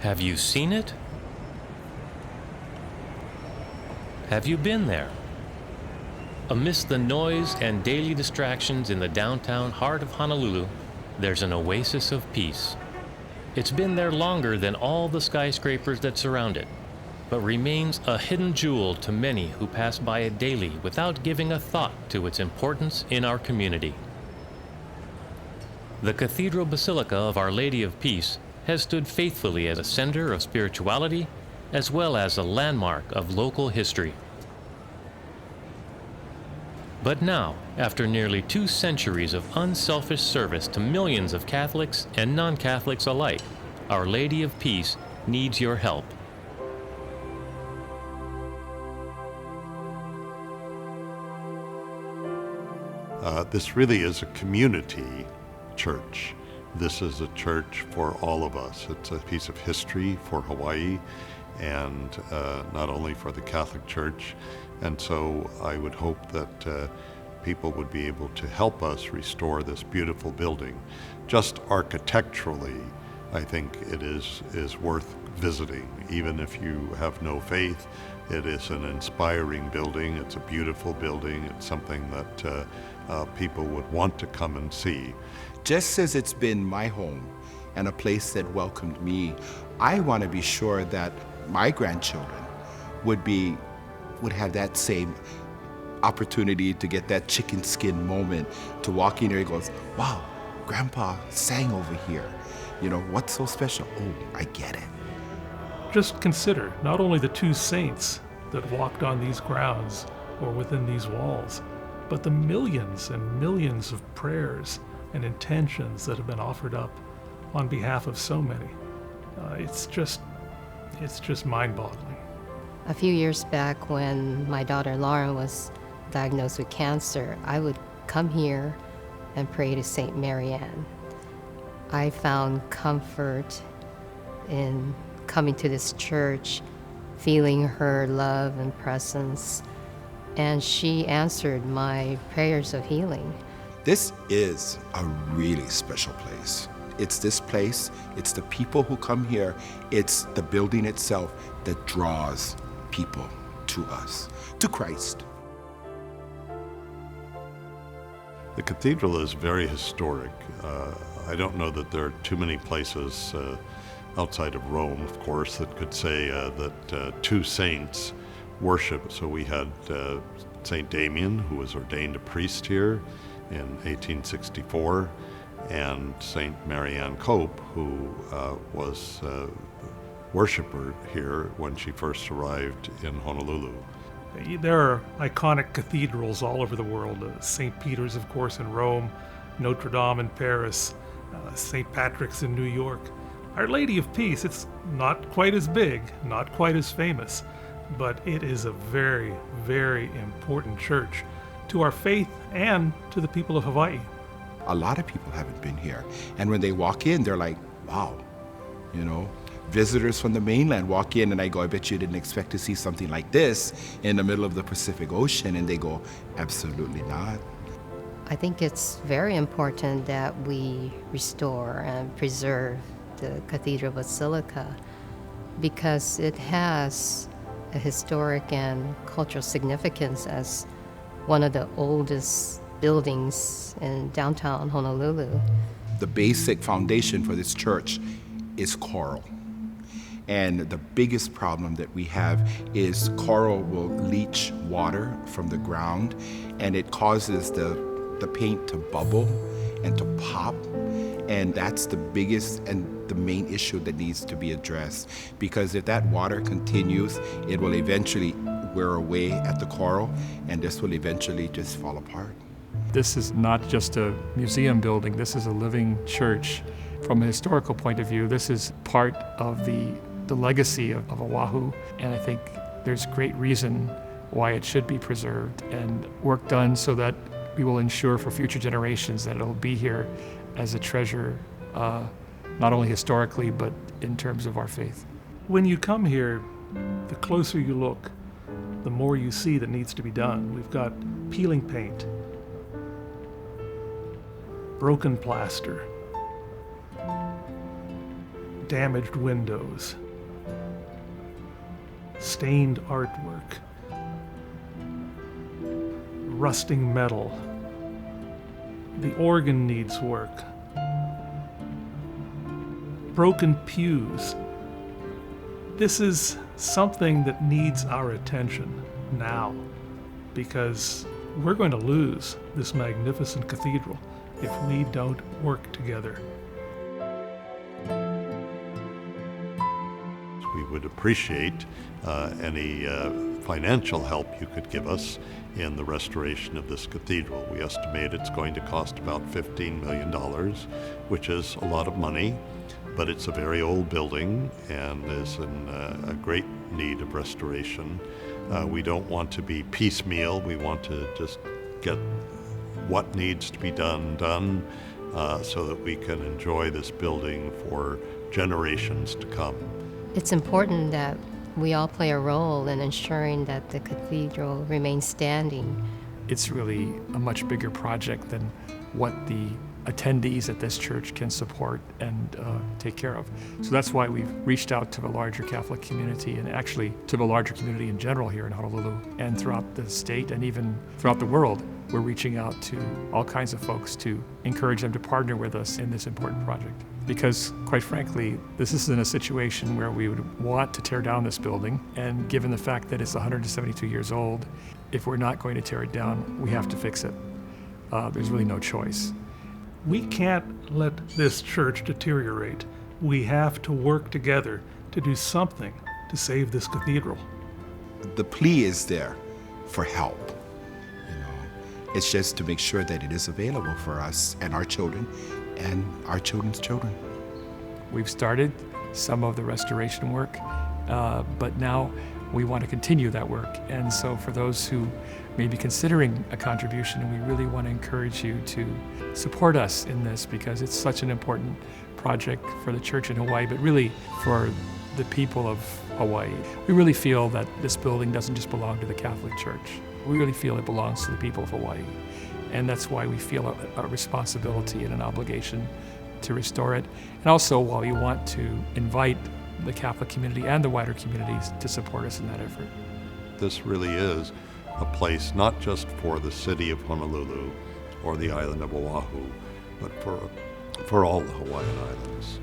Have you seen it? Have you been there? Amidst the noise and daily distractions in the downtown heart of Honolulu, there's an oasis of peace. It's been there longer than all the skyscrapers that surround it, but remains a hidden jewel to many who pass by it daily without giving a thought to its importance in our community. The Cathedral Basilica of Our Lady of Peace has stood faithfully as a center of spirituality as well as a landmark of local history. But now, after nearly 2 centuries of unselfish service to millions of Catholics and non-Catholics alike, Our Lady of Peace needs your help. This really is a community church. This is a church for all of us. It's a piece of history for Hawaii and not only for the Catholic Church. And so I would hope that people would be able to help us restore this beautiful building. Just architecturally, I think it is worth visiting. Even if you have no faith, it is an inspiring building. It's a beautiful building. It's something that people would want to come and see. Just as it's been my home and a place that welcomed me, I want to be sure that my grandchildren would have that same opportunity to get that chicken skin moment to walk in there and goes, wow, Grandpa sang over here. You know, what's so special? Oh, I get it. Just consider not only the 2 saints that walked on these grounds or within these walls, but the millions and millions of prayers and intentions that have been offered up on behalf of so many. It's just mind-boggling. A few years back when my daughter Laura was diagnosed with cancer, I would come here and pray to Saint Marianne. I found comfort in coming to this church, feeling her love and presence, and she answered my prayers of healing. This is a really special place. It's this place, it's the people who come here, it's the building itself that draws people to us, to Christ. The cathedral is very historic. I don't know that there are too many places outside of Rome, of course, that could say that 2 saints worship. So we had Saint Damien, who was ordained a priest here in 1864, and Saint Marianne Cope, who was a worshiper here when she first arrived in Honolulu. There are iconic cathedrals all over the world. St. Peter's, of course, in Rome, Notre Dame in Paris, St. Patrick's in New York. Our Lady of Peace, it's not quite as big, not quite as famous, but it is a very, very important church to our faith and to the people of Hawaii. A lot of people haven't been here, and when they walk in, they're like, wow, you know. Visitors from the mainland walk in and I go, I bet you didn't expect to see something like this in the middle of the Pacific Ocean, and they go, absolutely not. I think it's very important that we restore and preserve the Cathedral Basilica because it has a historic and cultural significance as one of the oldest buildings in downtown Honolulu. The basic foundation for this church is coral. And the biggest problem that we have is coral will leach water from the ground, and it causes the paint to bubble and to pop. And that's the biggest and the main issue that needs to be addressed. Because if that water continues, it will eventually wear away at the coral, and this will eventually just fall apart. This is not just a museum building, this is a living church. From a historical point of view, this is part of the legacy of Oahu, and I think there's great reason why it should be preserved and work done so that we will ensure for future generations that it'll be here as a treasure, not only historically, but in terms of our faith. When you come here, the closer you look, the more you see that needs to be done. We've got peeling paint, broken plaster, damaged windows, stained artwork, rusting metal. The organ needs work. Broken pews. This is something that needs our attention now, because we're going to lose this magnificent cathedral if we don't work together. We would appreciate any financial help you could give us in the restoration of this cathedral. We estimate it's going to cost about $15 million, which is a lot of money, but it's a very old building and is in a great need of restoration. We don't want to be piecemeal. We want to just get what needs to be done, so that we can enjoy this building for generations to come. It's important that we all play a role in ensuring that the cathedral remains standing. It's really a much bigger project than what the attendees at this church can support and take care of. So that's why we've reached out to the larger Catholic community, and actually to the larger community in general here in Honolulu and throughout the state and even throughout the world. We're reaching out to all kinds of folks to encourage them to partner with us in this important project. Because, quite frankly, this isn't a situation where we would want to tear down this building, and given the fact that it's 172 years old, if we're not going to tear it down, we have to fix it. There's really no choice. We can't let this church deteriorate. We have to work together to do something to save this cathedral. The plea is there for help. It's just to make sure that it is available for us and our children and our children's children. We've started some of the restoration work, but now we want to continue that work. And so for those who may be considering a contribution, we really want to encourage you to support us in this, because it's such an important project for the church in Hawaii, but really for the people of Hawaii. We really feel that this building doesn't just belong to the Catholic Church. We really feel it belongs to the people of Hawaii. And that's why we feel a responsibility and an obligation to restore it. And also while we want to invite the Catholic community and the wider communities to support us in that effort. This really is a place not just for the city of Honolulu or the island of Oahu, but for all the Hawaiian Islands.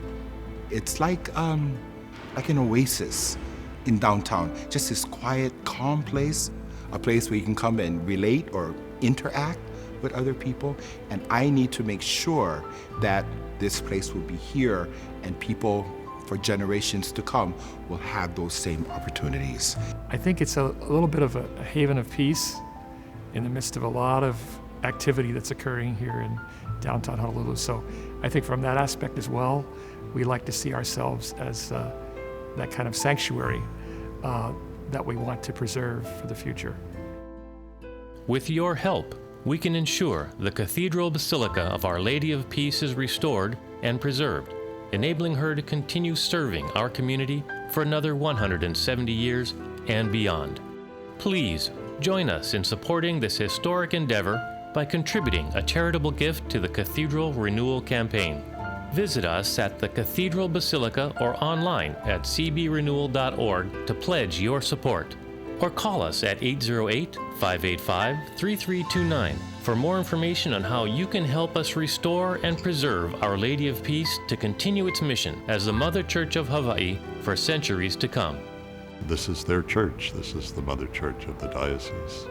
It's like an oasis in downtown, just this quiet, calm place, a place where you can come and relate or interact with other people. And I need to make sure that this place will be here and people for generations to come will have those same opportunities. I think it's a little bit of a haven of peace in the midst of a lot of activity that's occurring here in downtown Honolulu. So I think from that aspect as well, we like to see ourselves as that kind of sanctuary that we want to preserve for the future. With your help, we can ensure the Cathedral Basilica of Our Lady of Peace is restored and preserved, enabling her to continue serving our community for another 170 years and beyond. Please join us in supporting this historic endeavor by contributing a charitable gift to the Cathedral Renewal campaign. Visit us at the Cathedral Basilica or online at cbrenewal.org to pledge your support. Or call us at 808-585-3329 for more information on how you can help us restore and preserve Our Lady of Peace to continue its mission as the Mother Church of Hawaii for centuries to come. This is their church. This is the Mother Church of the diocese.